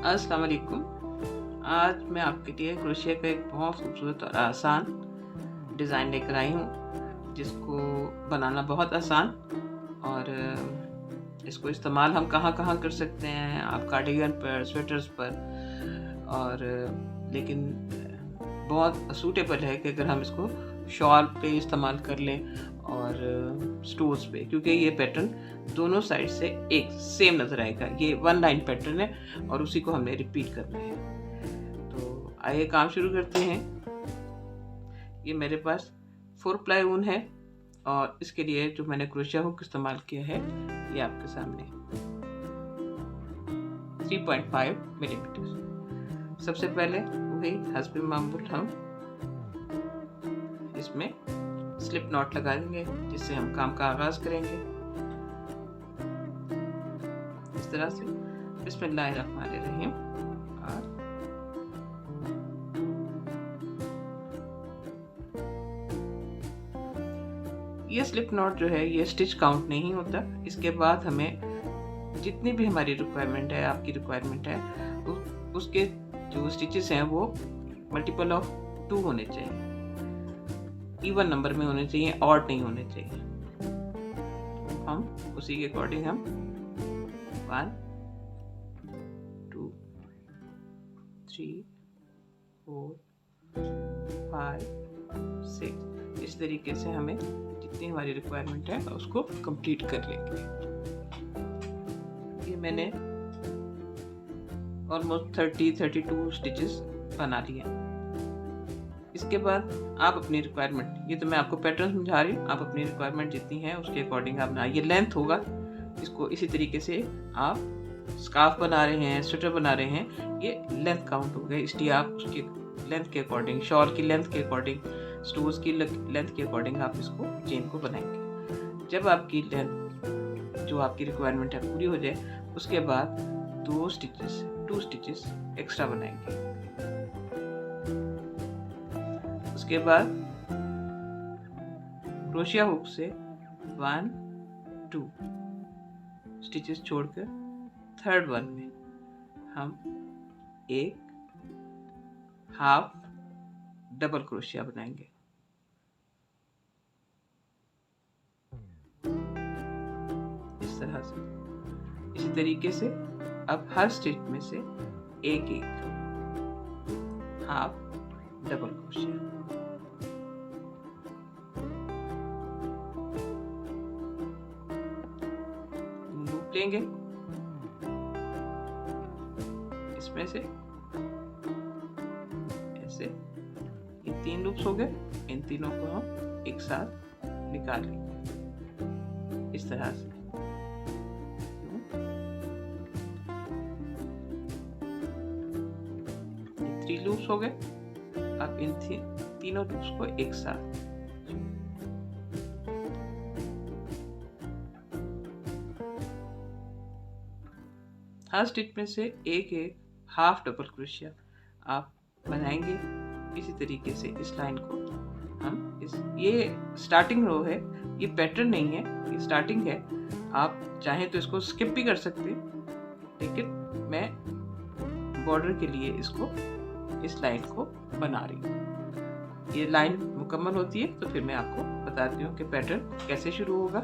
अस्सलाम वालेकुम। आज मैं आपके लिए क्रोशिया का एक बहुत खूबसूरत और आसान डिज़ाइन लेकर आई हूँ, जिसको बनाना बहुत आसान और इसको इस्तेमाल हम कहाँ-कहाँ कर सकते हैं। आप कार्डिगन पर, स्वेटर्स पर और लेकिन बहुत सूटेबल है कि अगर हम इसको शॉल पे इस्तेमाल कर लें और स्टोर्स पे, क्योंकि ये पैटर्न दोनों साइड से एक सेम नज़र आएगा। ये वन लाइन पैटर्न है और उसी को हमने रिपीट करना है। तो आइए काम शुरू करते हैं। ये मेरे पास 4 प्लाई ऊन है और इसके लिए जो मैंने क्रोशिया हुक इस्तेमाल किया है ये आपके सामने 3.5 मिलीमीटर। सबसे पहले वही हस्बे मामूल हम इसमें स्लिप नॉट लगा देंगे, जिससे हम काम का आगाज करेंगे। इस तरह से बिस्मिल्लाहिर्रहमानिर्रहीम। और ये स्लिप नॉट जो है ये स्टिच काउंट नहीं होता। इसके बाद हमें जितनी भी हमारी रिक्वायरमेंट है, आपकी रिक्वायरमेंट है, उसके जो स्टिचेस हैं वो मल्टीपल ऑफ 2 होने चाहिए, इवन नंबर में होने चाहिए, ऑड नहीं होने चाहिए। हम उसी के अकॉर्डिंग हम 1 2 3 4 5 6 इस तरीके से हमें जितनी हमारी रिक्वायरमेंट है उसको कंप्लीट कर लेंगे। ये मैंने ऑलमोस्ट 32 स्टिचेस बना लिए। इसके बाद आप अपनी रिक्वायरमेंट, ये तो मैं आपको पैटर्न समझा रही हूँ, आप अपनी रिक्वायरमेंट जितनी है उसके अकॉर्डिंग आप बनाइए। ये लेंथ होगा, इसको इसी तरीके से आप स्कार्फ बना रहे हैं, स्वेटर बना रहे हैं, ये लेंथ काउंट हो गया। इसलिए आप उसकी लेंथ के अकॉर्डिंग, शॉल की लेंथ के अकॉर्डिंग, स्टोर्स की लेंथ के अकॉर्डिंग आप इसको चेन को बनाएंगे। जब आपकी लेंथ जो आपकी रिक्वायरमेंट है पूरी हो जाए, उसके बाद 2 स्टिचेस एक्स्ट्रा बनाएंगे। उसके बाद क्रोशिया हुक से 1 2 स्टिचेस छोड़कर थर्ड वन में हम एक हाफ डबल क्रोशिया बनाएंगे। इस तरह से, इसी तरीके से अब हर स्टिच में से एक हाफ डबल क्रोशिया। लूप लेंगे इसमें से, ऐसे ये 3 लूप्स हो गए। इन तीनों को हम एक साथ निकाल लेंगे इस तरह से। 3 लूप्स हो गए। अब इन तीनों लूप्स को एक साथ हर स्टिच में से एक हाफ डबल क्रोशिया आप बनाएंगे। इसी तरीके से इस लाइन को हम ये स्टार्टिंग रो है, ये पैटर्न नहीं है, ये स्टार्टिंग है। आप चाहें तो इसको स्किप भी कर सकते हैं, लेकिन मैं बॉर्डर के लिए इस लाइन को बना रही हूँ। ये लाइन मुकम्मल होती है तो फिर मैं आपको बताती हूँ कि पैटर्न कैसे शुरू होगा।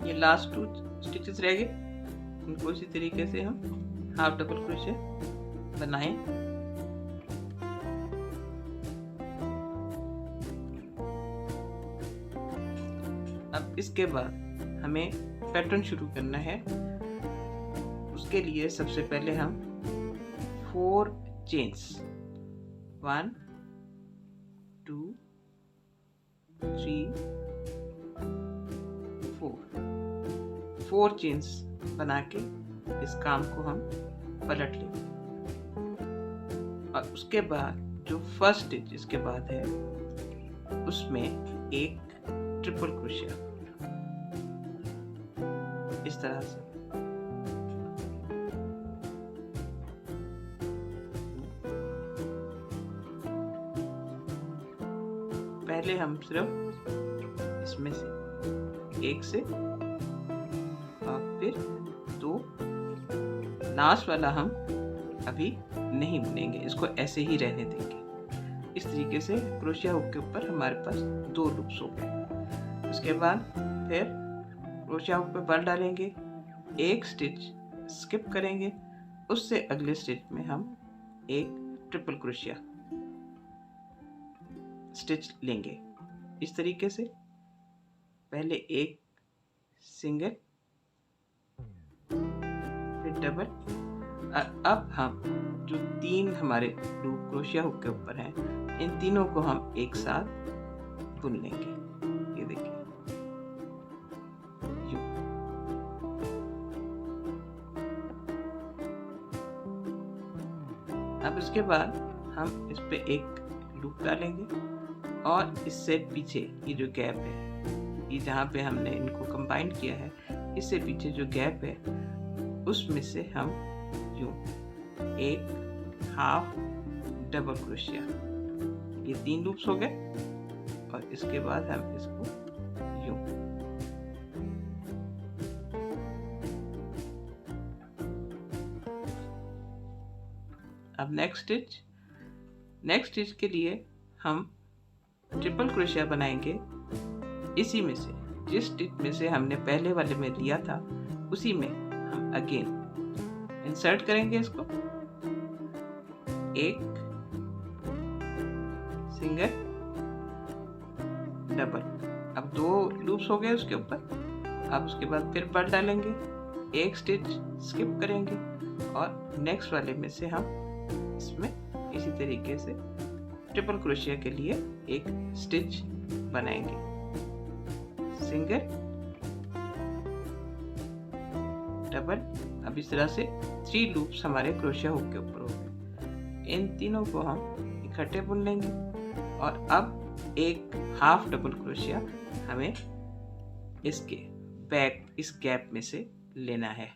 ये लास्ट 2 स्टिचेस रह गए, इनको इसी तरीके से हम हाफ डबल क्रोशिया बनाएं। अब इसके बाद हमें पैटर्न शुरू करना है। उसके लिए सबसे पहले हम 4 चेन्स 1 2 3 4 चेन्स बना के इस काम को हम पलट लेंगे। और उसके बाद जो फर्स्ट स्टिच इसके बाद है उसमें एक ट्रिपल क्रोशिया इस तरह से। पहले हम सिर्फ इसमें से एक से फिर 2, लास्ट वाला हम अभी नहीं बुनेंगे, इसको ऐसे ही रहने देंगे। इस तरीके से क्रोशिया हुक के ऊपर हमारे पास 2 लूप्स हो गए। उसके बाद फिर क्रोशिया हुक पे बल डालेंगे, एक स्टिच स्किप करेंगे, उससे अगले स्टिच में हम एक ट्रिपल क्रोशिया स्टिच लेंगे। इस तरीके से पहले एक सिंगल फिर डबल। अब हम जो 3 हमारे लूप क्रोशिया हुक के ऊपर हैं, इन तीनों को हम एक साथ बुन लेंगे। ये देखिए, यूं। अब इसके बाद हम इस पे एक लूप डालेंगे और इससे पीछे ये जो गैप है, ये जहाँ पे हमने इनको कंबाइन किया है, इससे पीछे जो गैप है उसमें से हम यूं एक हाफ डबल क्रोशिया, ये 3 लूप्स हो गए। और इसके बाद हम इसको यूं अब नेक्स्ट स्टिच के लिए हम ट्रिपल क्रोशिया बनाएंगे। इसी में से जिस स्टिच में से हमने पहले वाले में लिया था, उसी में हम अगेन इंसर्ट करेंगे इसको, एक सिंगल डबल। अब 2 लूप्स हो गए उसके ऊपर। अब उसके बाद फिर बल डालेंगे, एक स्टिच स्किप करेंगे और नेक्स्ट वाले में से हम इसमें इसी तरीके से ट्रिपल क्रोशिया के लिए एक स्टिच बनाएंगे, सिंगल डबल। अब इस तरह से 3 लूप्स हमारे क्रोशिया हुक के ऊपर हो गए। इन तीनों को हम इकट्ठे बुन लेंगे और अब एक हाफ डबल क्रोशिया हमें इसके बैक इस गैप में से लेना है।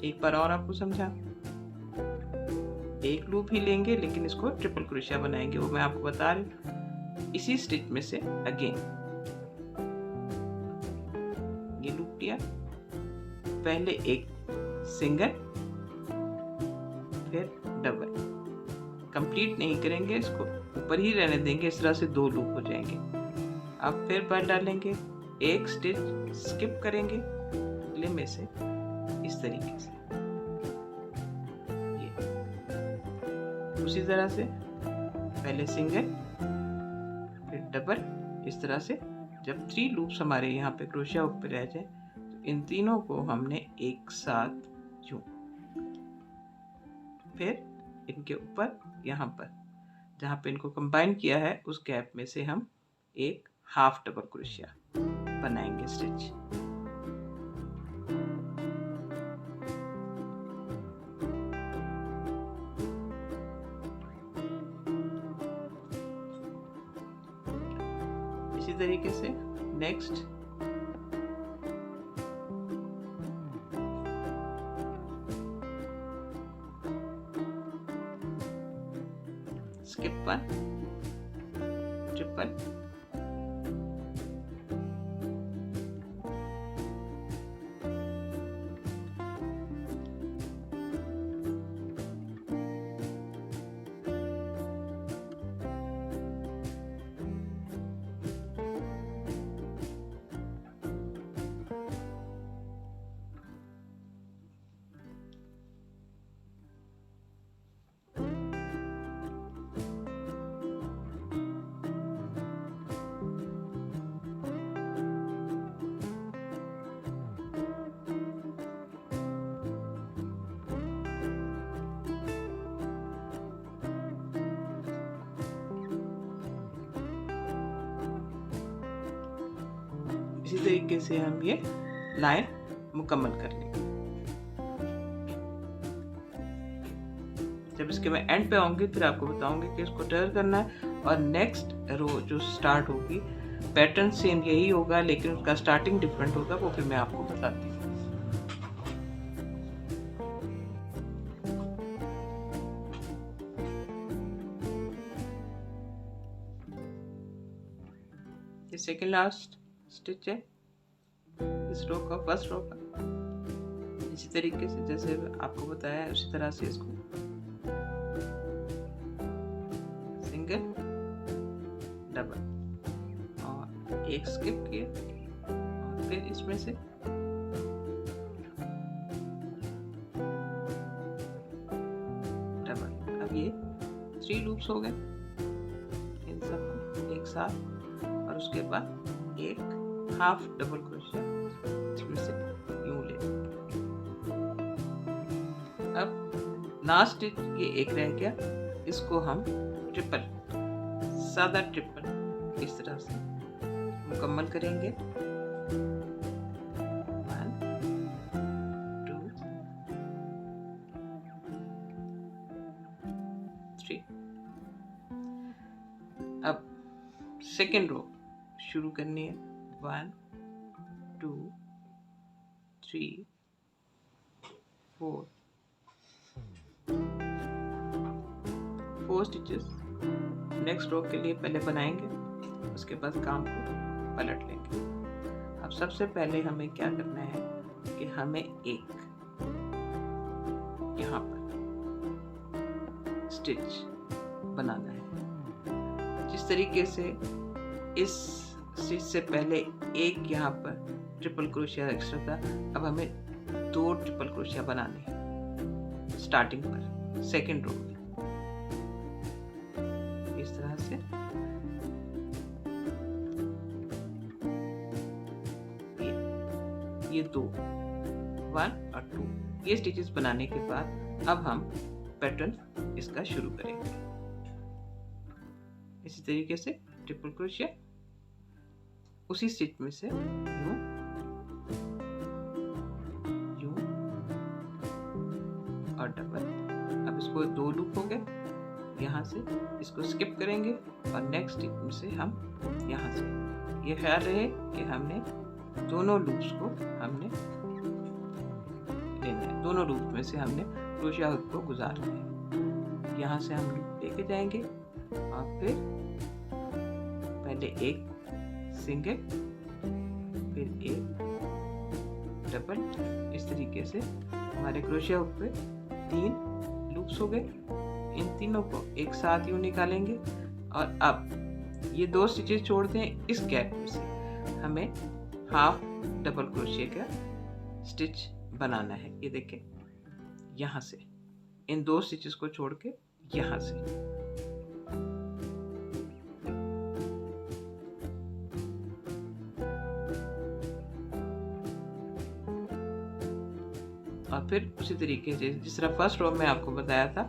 एक बार और आपको समझा, एक लूप ही लेंगे लेकिन इसको ट्रिपल क्रोशिया बनाएंगे, वो मैं आपको बता रही हूँ। इसी स्टिच में से अगेन ये लूप लिया, पहले एक सिंगल फिर डबल, कंप्लीट नहीं करेंगे, इसको ऊपर ही रहने देंगे, इस तरह से 2 लूप हो जाएंगे। अब फिर बल डालेंगे, एक स्टिच स्किप करेंगे अगले में से इस तरीके से, ये उसी तरह से पहले सिंगल फिर डबल। इस तरह से जब 3 लूप्स हमारे यहाँ पे क्रोशिया हुक पे रह जाए तो इन तीनों को हमने एक साथ यूं, फिर इनके ऊपर यहाँ पर जहाँ पे इनको कंबाइन किया है उस गैप में से हम एक हाफ डबल क्रोशिया बनाएंगे स्टिच। इसी तरीके से नेक्स्ट स्किप 1 ट्रिपल, इसी तरीके से हम ये लाइन मुकम्मल कर लेंगे। जब इसके मैं एंड पे आऊंगी फिर आपको बताऊंगी कि इसको टर्न करना है, और नेक्स्ट रो जो स्टार्ट होगी पैटर्न सेम यही होगा लेकिन उसका स्टार्टिंग डिफरेंट होगा, वो फिर मैं आपको बताती हूँ। सेकेंड लास्ट स्टिच है इस रो का, फर्स्ट रो का। इसी तरीके से जैसे आपको बताया उसी तरह से इसको सिंगल डबल और एक स्किप किया और फिर इसमें से डबल। अब ये 3 लूप्स हो गए इन सबको एक साथ, और उसके बाद एक हाफ डबल क्रोशिया इसमें से यूं ले। अब लास्ट स्टिच ये एक रह गया, इसको हम ट्रिपल, सादा ट्रिपल इस तरह से मुकम्मल करेंगे। 1 2 3। अब सेकेंड रो शुरू करनी है। 1 2 3 4 4 स्टिचेस नेक्स्ट रो के लिए पहले बनाएंगे, उसके बाद काम को पलट लेंगे। अब सबसे पहले हमें क्या करना है कि हमें एक यहाँ पर स्टिच बनाना है। जिस तरीके से इस स्टिच से पहले एक यहाँ पर ट्रिपल क्रोशिया एक्स्ट्रा था, अब हमें 2 ट्रिपल क्रोशिया बनाने हैं स्टार्टिंग पर सेकेंड रो में। इस तरह से ये 2 1 और 2 ये स्टिचेस बनाने के बाद अब हम पैटर्न इसका शुरू करेंगे। इसी तरीके से ट्रिपल क्रोशिया उसी स्टिच में से यूं यूं और डबल। अब इसको 2 लूप हो गए, यहाँ से इसको स्किप करेंगे और नेक्स्ट स्टिच में से हम यहाँ से, ये ख्याल रहे कि हमने दोनों लूप्स को हमने लेना है, दोनों लूप में से हमने क्रोशिया हुक को गुजारना है। यहाँ से हम लूप लेके जाएंगे और फिर पहले एक सिंगल फिर एक डबल। इस तरीके से हमारे क्रोशिया हुक पे 3 लूप्स हो गए। इन तीनों को एक साथ यूं निकालेंगे और अब ये 2 स्टिचेस छोड़ते हैं, इस गैप में से हमें हाफ डबल क्रोशिया का स्टिच बनाना है। ये देखिए यहाँ से इन 2 स्टिचेस को छोड़ के यहाँ से और फिर उसी तरीके से जिस तरह फर्स्ट रो में आपको बताया था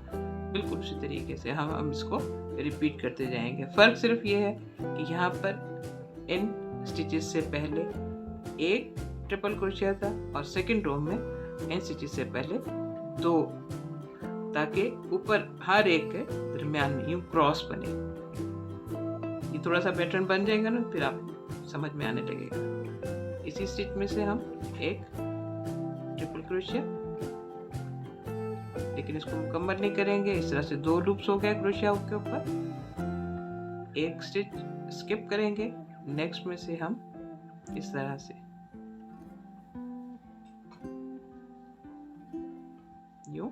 बिल्कुल उसी तरीके से हम इसको रिपीट करते जाएंगे। फर्क सिर्फ ये है कि यहाँ पर इन स्टिचेस से पहले एक ट्रिपल क्रोशिया था और सेकंड रो में इन स्टिचेस से पहले 2, ताकि ऊपर हर एक के दरमियान में यूं क्रॉस बने। ये थोड़ा सा पैटर्न बन जाएगा ना, फिर आप समझ में आने लगेगा। इसी स्टिच में से हम एक ट्रिपल क्रोशिया, लेकिन इसको मुकम्मल नहीं करेंगे। इस तरह से 2 लूप्स हो गए क्रोशिया के ऊपर, एक स्टिच स्किप करेंगे। नेक्स्ट में से हम इस तरह से यूं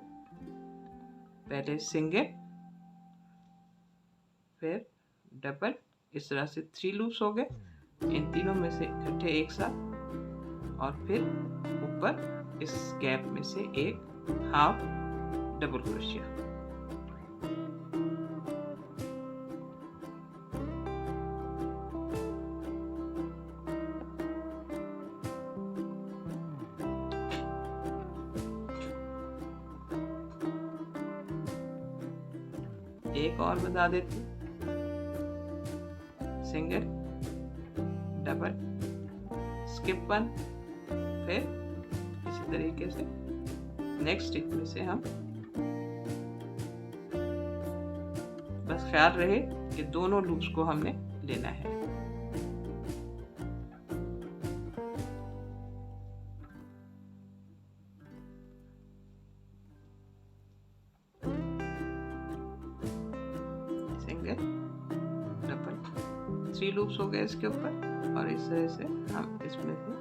पहले सिंगल फिर डबल, इस तरह से 3 लूप्स हो गए। इन तीनों में से इकट्ठे एक साथ और फिर ऊपर इस गैप में से एक हाफ डबल क्रोशिया। एक और बता देती हूँ, सिंगल डबल स्किप 1, फिर इसी तरीके से नेक्स्ट स्टिच में से हम बस ख्याल रहे कि दोनों लूप्स को हमने लेना है। सिंगल डबल 3 लूप्स हो गए इसके ऊपर। और इस तरह से हम इसमें से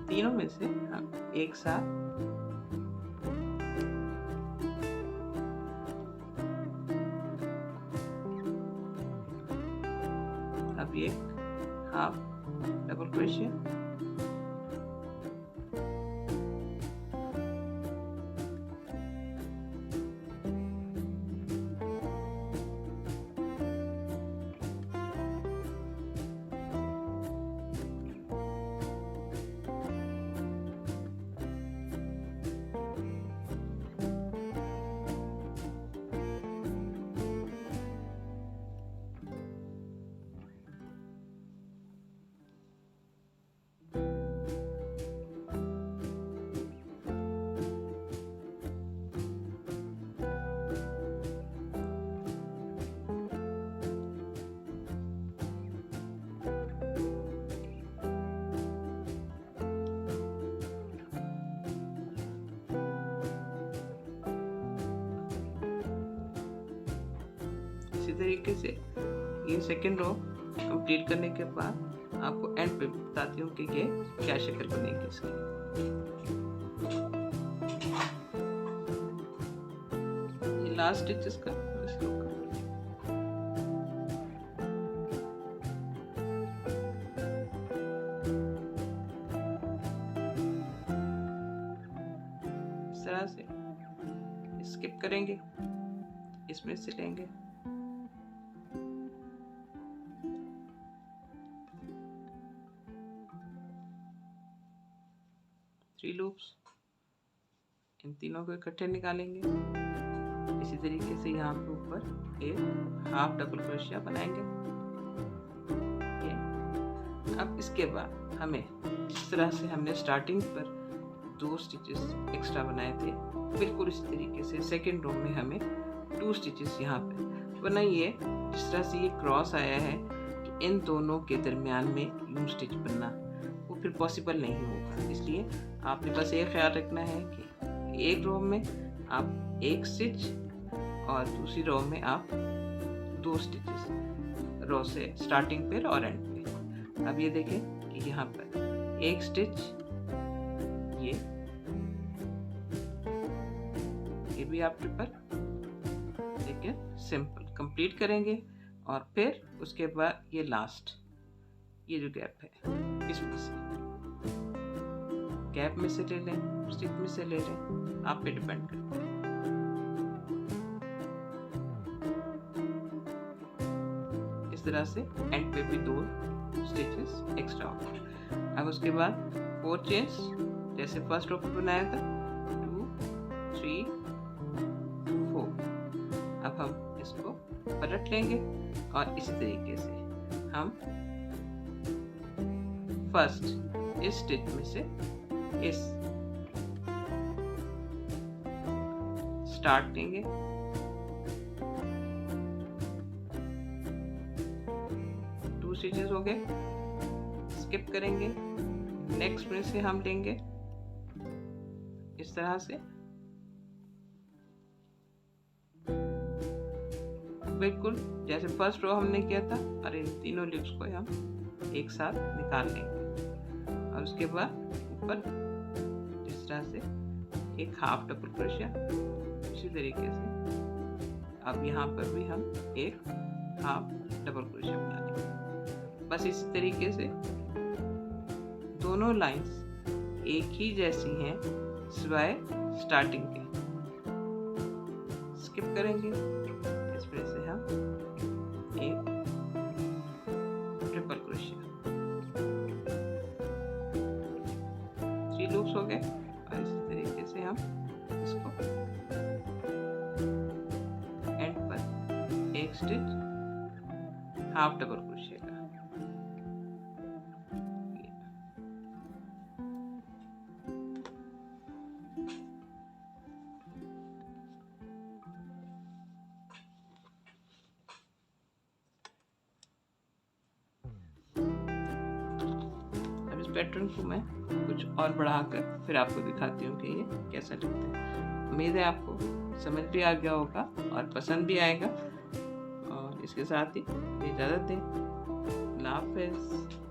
तीनों में से हम एक साथ अब ये हाफ डबल क्रोशिया, इसी तरीके से ये सेकेंड रो कंप्लीट करने के बाद आपको एंड पे बताती हूँ कि ये क्या शक्ल बनेगी इसकी। ये लास्ट स्टिचेस का इस तरह से स्किप करेंगे, इसमें से लेंगे थ्री लूप्स, इन तीनों को इकट्ठे निकालेंगे। इसी तरीके से यहाँ पे ऊपर एक हाफ डबल क्रोशिया बनाएंगे। अब इसके बाद हमें जिस तरह से हमने स्टार्टिंग पर 2 स्टिचेस एक्स्ट्रा बनाए थे, बिल्कुल इसी तरीके से सेकेंड रो में हमें 2 स्टिचेस यहाँ पे बनाइए। जिस तरह से ये क्रॉस आया है कि इन दोनों के दरमियान में यूं स्टिच बनना वो फिर पॉसिबल नहीं होगा। इसलिए आपने बस ये ख्याल रखना है कि एक रो में आप 1 स्टिच और दूसरी रो में आप 2 स्टिचेस, रो से स्टार्टिंग पे और एंड पे। अब ये देखें कि यहाँ पर 1 स्टिच, ये भी आप ट्रिपल लेकिन सिंपल कंप्लीट करेंगे। और फिर उसके बाद ये लास्ट ये जो गैप है इसमें से गैप में से ले लें, स्टिच में से ले लें, आप पे डिपेंड करता है। इस तरह से एंड पे भी 2 स्टिचेस एक्स्ट्रा होगा। अब उसके बाद 4 चेन्स जैसे फर्स्ट रो पे बनाया था, 2 3 4। अब हम इसको पलट लेंगे और इसी तरीके से हम फर्स्ट इस स्टिच में से इस स्टार्ट लेंगे, टू स्टिचेस हो गए, स्किप करेंगे, नेक्स्ट में से हम लेंगे इस तरह से, बिल्कुल जैसे फर्स्ट रो हमने किया था, और इन तीनों लिप्स को हम एक साथ निकाल लेंगे। और उसके बाद ऊपर इस तरह से एक हाफ डबल क्रोशिया, इसी तरीके से अब यहाँ पर भी हम एक हाफ डबल क्रोशिया बना लेंगे। बस इसी तरीके से दोनों लाइंस एक ही जैसी हैं सिवाय स्टार्टिंग के। स्किप करेंगे, इसमें से हम एक ट्रिपल क्रोशिया, 3 लूप्स हो गए। और इसी तरीके से हम इसको एंड पर एक स्टिच हाफ डबल क्रोशिया का, पैटर्न को मैं कुछ और बढ़ाकर फिर आपको दिखाती हूँ कि ये कैसा लगता है। उम्मीद है आपको समझ भी आ गया होगा और पसंद भी आएगा। और इसके साथ ही इजाज़त दें। अल्लाह हाफ़िज़।